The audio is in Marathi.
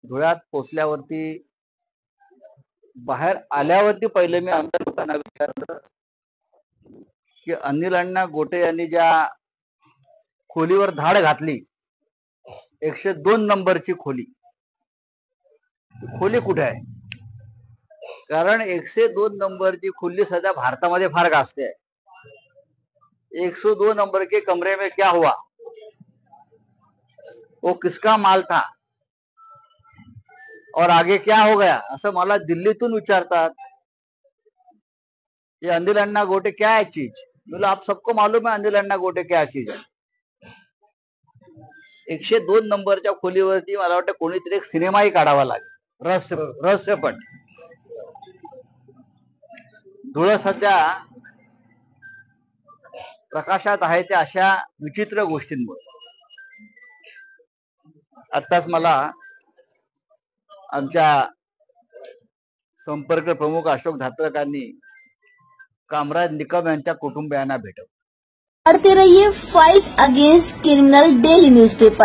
धुळ्यात पोचल्यावरती बाहेर आल्यावरती पहिले मी आमच्या लोकांना विचारलं की अनिल अण्णा गोटे यांनी ज्या खोलीवर धाड घातली 102 नंबरची खोली कुठे आहे? कारण 102 नंबरची खोली सध्या भारतामध्ये फार गाजते आहे. 102 नंबर के कमरे में क्या हुआ, वो किसका माल था और आगे क्या हो गया, असं मला दिल्लीतून विचारतात. ये अनिल अन्ना गोटे क्या है चीज? बोला आप सबको मालूम है अनिल अन्ना गोटे क्या चीज है. 102 नंबरच्या खोलीवरती मला वाटतं कोणीतरी एक सिनेमाही काढावा लागेल, रहस्यपट. धुळं सध्या प्रकाशात आहे त्या अशा विचित्र गोष्टींमुळे. आत्ताच मला आमच्या संपर्क प्रमुख अशोक धात्रकांनी कामराज निकम यांच्या कुटुंबियांना भेटवलं. पढ़ते रहिए fight against criminal daily newspaper.